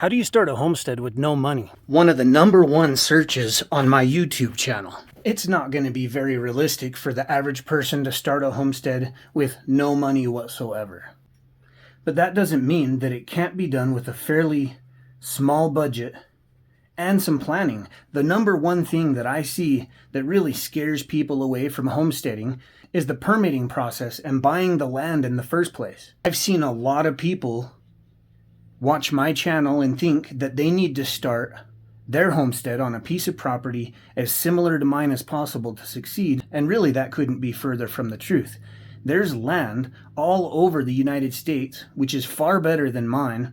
How do you start a homestead with no money? One of the #1 searches on my YouTube channel. It's not going to be very realistic for the average person to start a homestead with no money whatsoever. But that doesn't mean that it can't be done with a fairly small budget and some planning. The #1 thing that I see that really scares people away from homesteading is the permitting process and buying the land in the first place. I've seen a lot of people watch my channel and think that they need to start their homestead on a piece of property as similar to mine as possible to succeed, and really that couldn't be further from the truth. There's land all over the United States, which is far better than mine,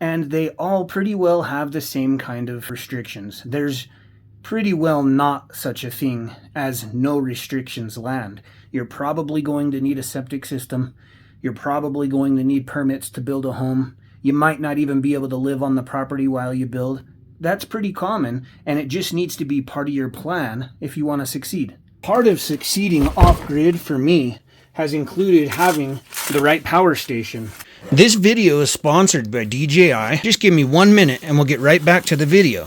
and they all pretty well have the same kind of restrictions. There's pretty well not such a thing as no restrictions land. You're probably going to need a septic system. You're probably going to need permits to build a home. You might not even be able to live on the property while you build. That's pretty common, and it just needs to be part of your plan if you want to succeed. Part of succeeding off-grid for me has included having the right power station. This video is sponsored by DJI. Just give me 1 minute and we'll get right back to the video.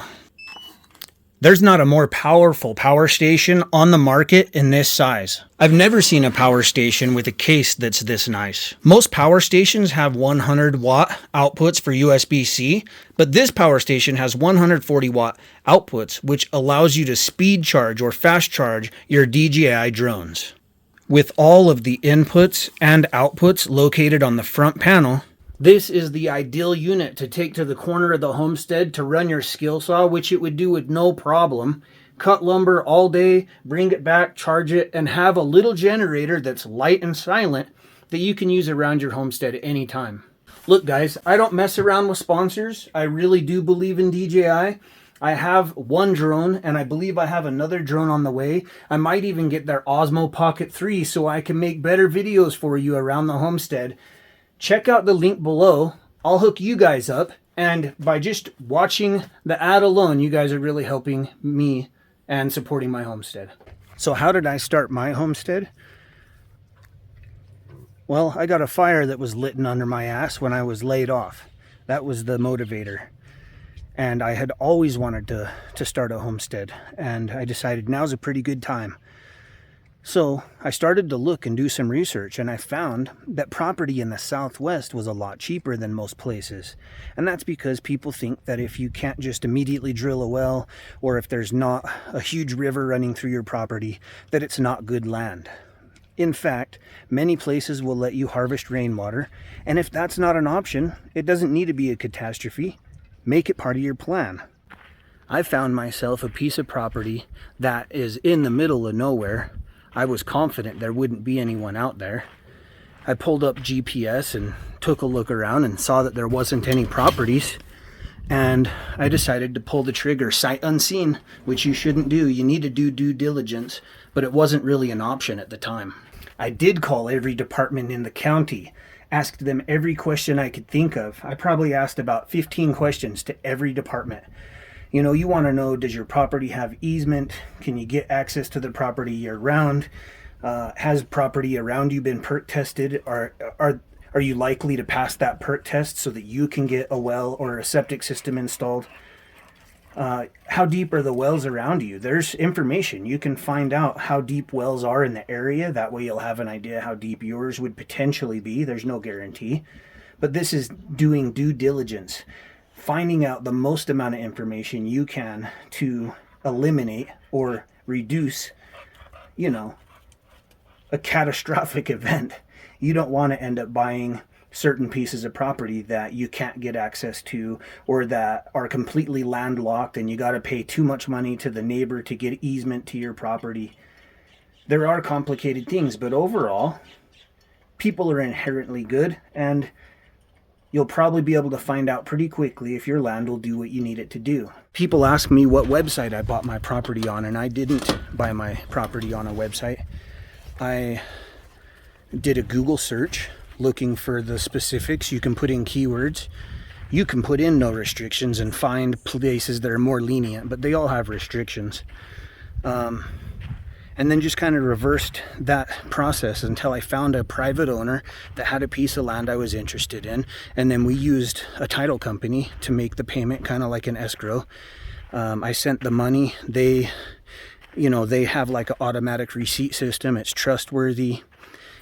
There's not a more powerful power station on the market in this size. I've never seen a power station with a case that's this nice. Most power stations have 100 watt outputs for USB-C, but this power station has 140 watt outputs, which allows you to speed charge or fast charge your DJI drones. With all of the inputs and outputs located on the front panel, this is the ideal unit to take to the corner of the homestead to run your skill saw, which it would do with no problem. Cut lumber all day, bring it back, charge it, and have a little generator that's light and silent that you can use around your homestead anytime. Look guys, I don't mess around with sponsors. I really do believe in DJI. I have one drone, and I believe I have another drone on the way. I might even get their Osmo Pocket 3 so I can make better videos for you around the homestead. Check out the link below. I'll hook you guys up, and by just watching the ad alone, you guys are really helping me and supporting my homestead. So how did I start my homestead? Well, I got a fire that was lit under my ass when I was laid off. That was the motivator. And I had always wanted to start a homestead, and I decided now's a pretty good time. So I started to look and do some research, and I found that property in the Southwest was a lot cheaper than most places. And that's because people think that if you can't just immediately drill a well, or if there's not a huge river running through your property, that it's not good land. In fact, many places will let you harvest rainwater, and if that's not an option, it doesn't need to be a catastrophe. Make it part of your plan. I found myself a piece of property that is in the middle of nowhere. I was confident there wouldn't be anyone out there. I pulled up GPS and took a look around and saw that there wasn't any properties. And I decided to pull the trigger sight unseen, which you shouldn't do. You need to do due diligence, but it wasn't really an option at the time. I did call every department in the county, asked them every question I could think of. I probably asked about 15 questions to every department. You know, you want to know, does your property have easement? Can you get access to the property year round? Has property around you been perk tested? Are you likely to pass that perk test so that you can get a well or a septic system installed? How deep are the wells around you? There's information. You can find out how deep wells are in the area. That way you'll have an idea how deep yours would potentially be. There's no guarantee. But this is doing due diligence. Finding out the most amount of information you can to eliminate or reduce, a catastrophic event. You don't want to end up buying certain pieces of property that you can't get access to, or that are completely landlocked and you got to pay too much money to the neighbor to get easement to your property. There are complicated things, but overall, people are inherently good, and you'll probably be able to find out pretty quickly if your land will do what you need it to do. People ask me what website I bought my property on, and I didn't buy my property on a website. I did a Google search looking for the specifics. You can put in keywords. You can put in no restrictions and find places that are more lenient, but they all have restrictions. And then just kind of reversed that process until I found a private owner that had a piece of land I was interested in. And then we used a title company to make the payment, kind of like an escrow. I sent the money. They have like an automatic receipt system. It's trustworthy.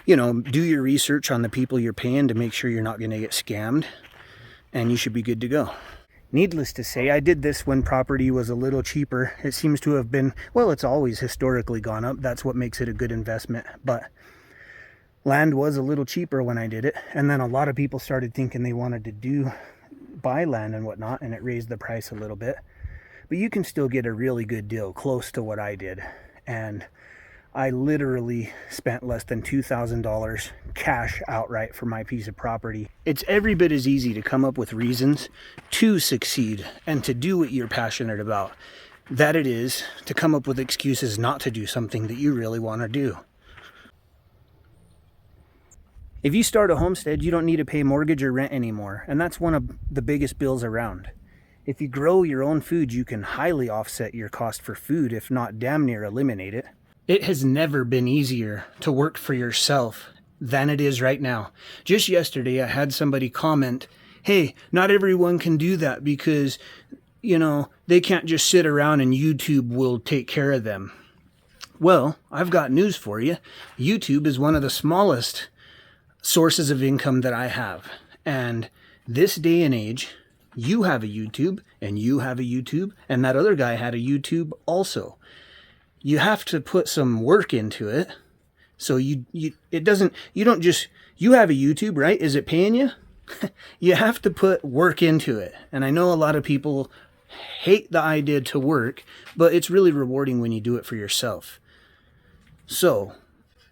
Do your research on the people you're paying to make sure you're not going to get scammed, and you should be good to go. Needless to say, I did this when property was a little cheaper. It seems to have been, well, it's always historically gone up. That's what makes it a good investment. But land was a little cheaper when I did it. And then a lot of people started thinking they wanted to buy land and whatnot, and it raised the price a little bit. But you can still get a really good deal, close to what I did. And I literally spent less than $2,000 cash outright for my piece of property. It's every bit as easy to come up with reasons to succeed and to do what you're passionate about that it is to come up with excuses not to do something that you really want to do. If you start a homestead, you don't need to pay mortgage or rent anymore, and that's one of the biggest bills around. If you grow your own food, you can highly offset your cost for food, if not damn near eliminate it. It has never been easier to work for yourself than it is right now. Just yesterday, I had somebody comment, hey, not everyone can do that because, they can't just sit around and YouTube will take care of them. Well, I've got news for you. YouTube is one of the smallest sources of income that I have. And this day and age, you have a YouTube, and you have a YouTube, and that other guy had a YouTube also. You have to put some work into it. So you have a YouTube, right? Is it paying you? You have to put work into it. And I know a lot of people hate the idea to work, but it's really rewarding when you do it for yourself. So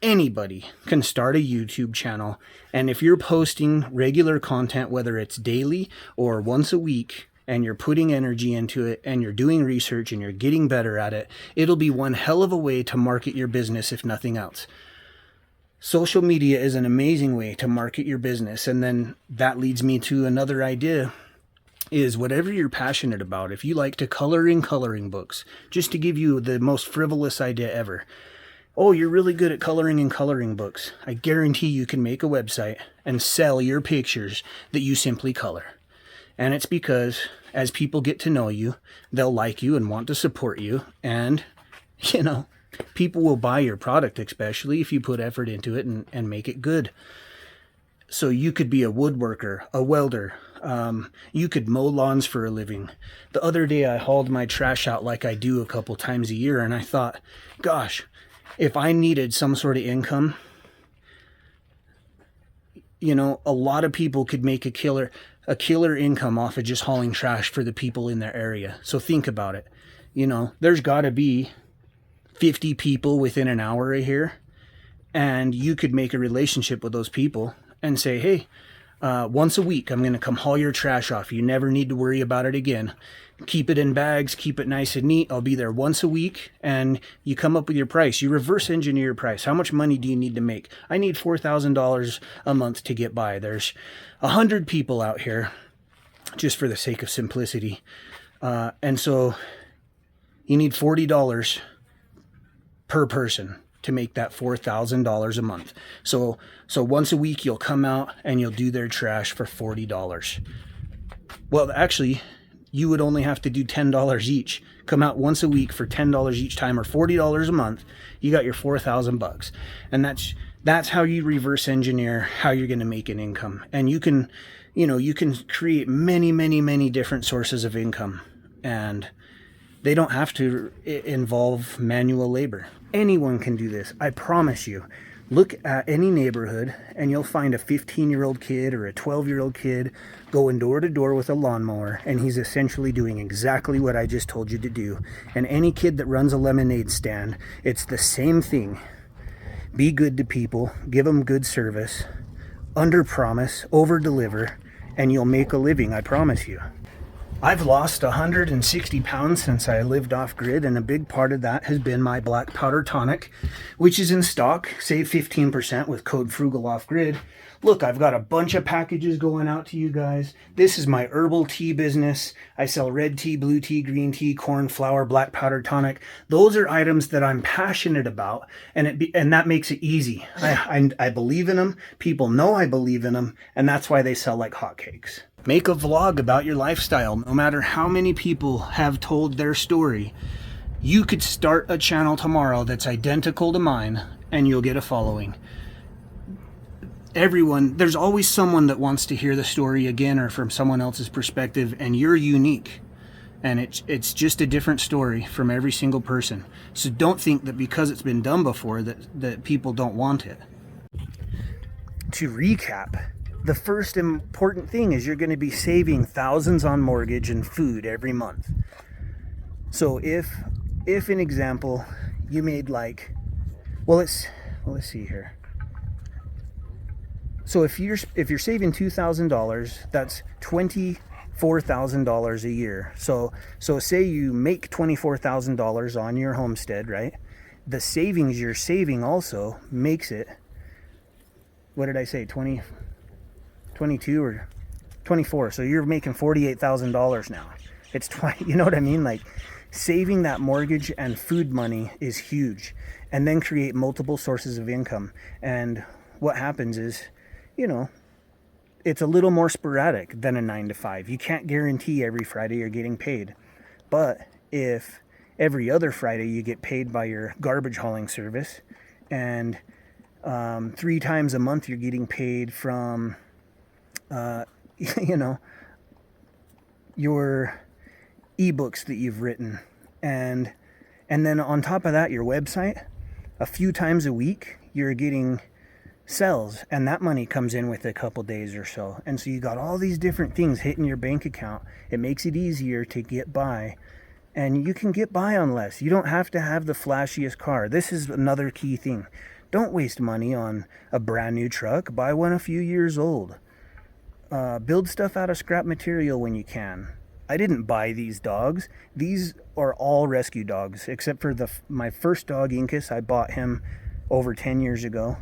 anybody can start a YouTube channel. And if you're posting regular content, whether it's daily or once a week, and you're putting energy into it, and you're doing research, and you're getting better at it, it'll be one hell of a way to market your business, if nothing else. Social media is an amazing way to market your business. And then that leads me to another idea, is whatever you're passionate about. If you like to color in coloring books, just to give you the most frivolous idea ever. Oh, you're really good at coloring in coloring books. I guarantee you can make a website and sell your pictures that you simply color. And it's because as people get to know you, they'll like you and want to support you. And, people will buy your product, especially if you put effort into it and make it good. So you could be a woodworker, a welder. You could mow lawns for a living. The other day I hauled my trash out like I do a couple times a year. And I thought, gosh, if I needed some sort of income, a lot of people could make a killer income off of just hauling trash for the people in their area. So think about it. There's got to be 50 people within an hour of here, and you could make a relationship with those people and say, hey, once a week, I'm going to come haul your trash off. You never need to worry about it again. Keep it in bags, keep it nice and neat. I'll be there once a week, and you come up with your price. You reverse engineer your price. How much money do you need to make? I need $4,000 a month to get by. There's 100 people out here, just for the sake of simplicity. And so you need $40 per person to make that $4,000 a month. So once a week, you'll come out and you'll do their trash for $40. Well, actually, you would only have to do $10 each. Come out once a week for $10 each time, or $40 a month. You got your $4,000. And that's how you reverse engineer how you're going to make an income. And you can create many, many, many different sources of income. And they don't have to involve manual labor. Anyone can do this. I promise you. Look at any neighborhood and you'll find a 15-year-old kid or a 12-year-old kid going door to door with a lawnmower, and he's essentially doing exactly what I just told you to do. And any kid that runs a lemonade stand, it's the same thing. Be good to people, give them good service, under promise, over deliver, and you'll make a living, I promise you. I've lost 160 pounds since I lived off grid, and a big part of that has been my black powder tonic, which is in stock. Save 15% with code FRUGALOFFGRID. Look, I've got a bunch of packages going out to you guys. This is my herbal tea business. I sell red tea, blue tea, green tea, corn flour, black powder tonic. Those are items that I'm passionate about, and that makes it easy. I believe in them. People know I believe in them, and that's why they sell like hotcakes. Make a vlog about your lifestyle. No matter how many people have told their story, you could start a channel tomorrow that's identical to mine and you'll get a following. There's always someone that wants to hear the story again or from someone else's perspective, and you're unique. And it's just a different story from every single person. So don't think that because it's been done before that people don't want it. To recap, the first important thing is you're going to be saving thousands on mortgage and food every month. So if an example, you made like, let's see here. So if you're saving $2,000, that's $24,000 a year. So say you make $24,000 on your homestead, right? The savings you're saving also makes it, what did I say, 22 or 24. So you're making $48,000 now. It's 20, you know what I mean? Like, saving that mortgage and food money is huge, and then create multiple sources of income. And what happens is, it's a little more sporadic than a 9 to 5. You can't guarantee every Friday you're getting paid. But if every other Friday you get paid by your garbage hauling service, and 3 times a month you're getting paid from your ebooks that you've written, and then on top of that, your website, a few times a week you're getting sales, and that money comes in with a couple days or so. And so you got all these different things hitting your bank account. It makes it easier to get by, and you can get by on less. You don't have to have the flashiest car. This is another key thing. Don't waste money on a brand new truck. Buy one a few years old. Build stuff out of scrap material when you can. I didn't buy these dogs. These are all rescue dogs, except for my first dog, Incus. I bought him over 10 years ago.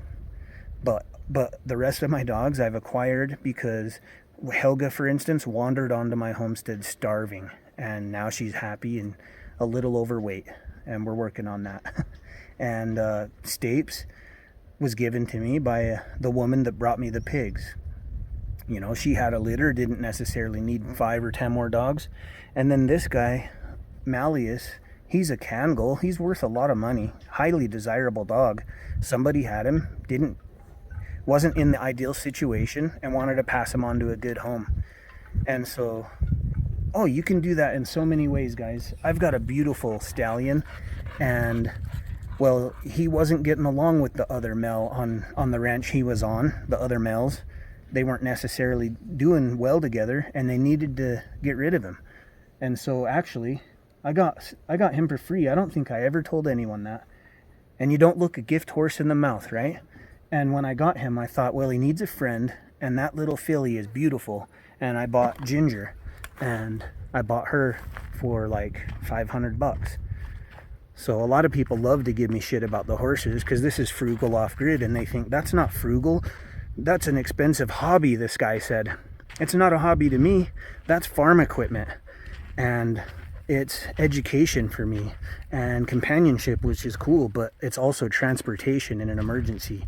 But the rest of my dogs I've acquired because Helga, for instance, wandered onto my homestead starving, and now she's happy and a little overweight, and we're working on that. And Stapes was given to me by the woman that brought me the pigs. She had a litter, didn't necessarily need 5 or 10 more dogs. And then this guy, Malleus, he's a Kangal. He's worth a lot of money. Highly desirable dog. Somebody had him, wasn't in the ideal situation, and wanted to pass him on to a good home. And so, you can do that in so many ways, guys. I've got a beautiful stallion, and he wasn't getting along with the other male on the ranch he was on. The other males, they weren't necessarily doing well together, and they needed to get rid of him. And so actually, I got him for free. I don't think I ever told anyone that. And you don't look a gift horse in the mouth, right? And when I got him, I thought, he needs a friend, and that little filly is beautiful. And I bought Ginger, and I bought her for like $500. So a lot of people love to give me shit about the horses because this is frugal off grid, and they think that's not frugal. That's an expensive hobby, this guy said. It's not a hobby to me. That's farm equipment, and it's education for me and companionship, which is cool, but it's also transportation in an emergency.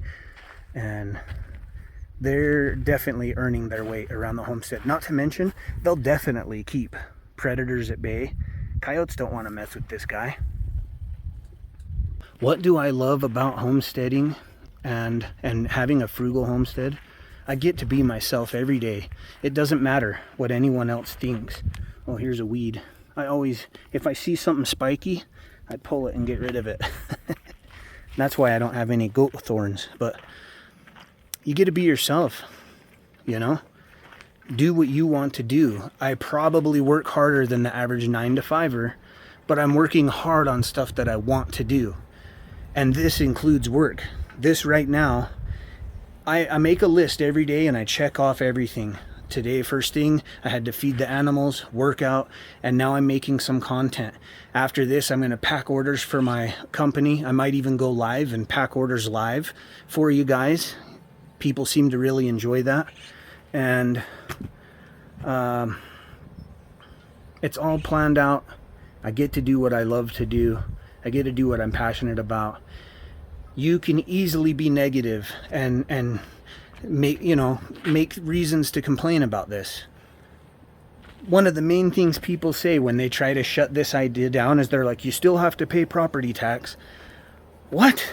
And they're definitely earning their weight around the homestead. Not to mention, they'll definitely keep predators at bay. Coyotes don't want to mess with this guy. What do I love about homesteading and having a frugal homestead? I get to be myself every day. It doesn't matter what anyone else thinks. Oh, here's a weed. If I see something spiky, I pull it and get rid of it. That's why I don't have any goat thorns. But you get to be yourself, Do what you want to do. I probably work harder than the average 9 to 5er, but I'm working hard on stuff that I want to do. And this includes work. This right now, I make a list every day and I check off everything Today, first thing, I had to feed the animals, work out, and now I'm making some content. After this, I'm going to pack orders for my company. I might even go live and pack orders live for you guys. People seem to really enjoy that. And it's all planned out. I get to do what I love to do. I get to do what I'm passionate about. You can easily be negative and make reasons to complain about this. One of the main things people say when they try to shut this idea down is they're like, you still have to pay property tax. What?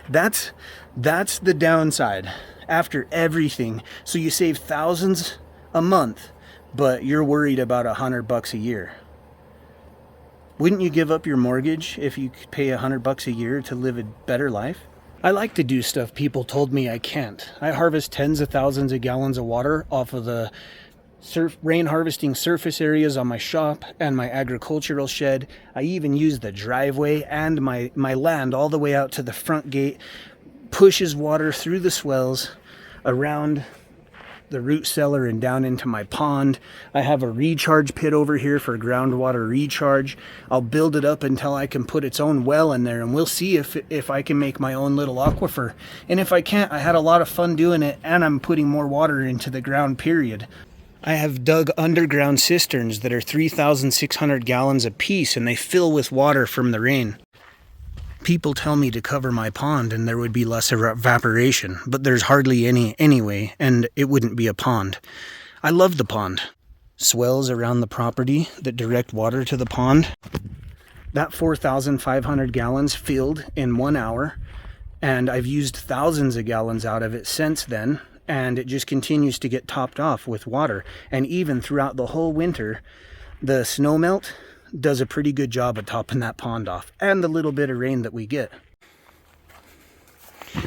That's the downside after everything. So you save thousands a month, but you're worried about $100 a year. Wouldn't you give up your mortgage if you could pay $100 a year to live a better life? I like to do stuff people told me I can't. I harvest tens of thousands of gallons of water off of the rain harvesting surface areas on my shop and my agricultural shed. I even use the driveway and my land all the way out to the front gate, pushes water through the swells around the root cellar and down into my pond. I have a recharge pit over here for groundwater recharge. I'll build it up until I can put its own well in there, and we'll see if I can make my own little aquifer. And if I can't, I had a lot of fun doing it, and I'm putting more water into the ground, period. I have dug underground cisterns that are 3,600 gallons a piece, and they fill with water from the rain. People tell me to cover my pond and there would be less evaporation, but there's hardly any anyway, and it wouldn't be a pond. I love the pond. Swells around the property that direct water to the pond. That 4,500 gallons filled in 1 hour, and I've used thousands of gallons out of it since then, and it just continues to get topped off with water. And even throughout the whole winter, the snow melt does a pretty good job of topping that pond off, and the little bit of rain that we get.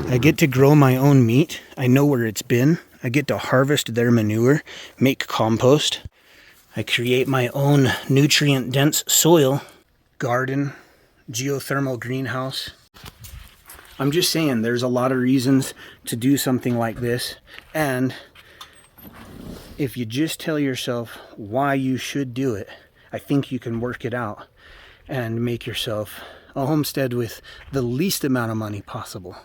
I get to grow my own meat. I know where it's been. I get to harvest their manure, make compost. I create my own nutrient-dense soil, garden, geothermal greenhouse. I'm just saying, there's a lot of reasons to do something like this, and if you just tell yourself why you should do it, I think you can work it out and make yourself a homestead with the least amount of money possible.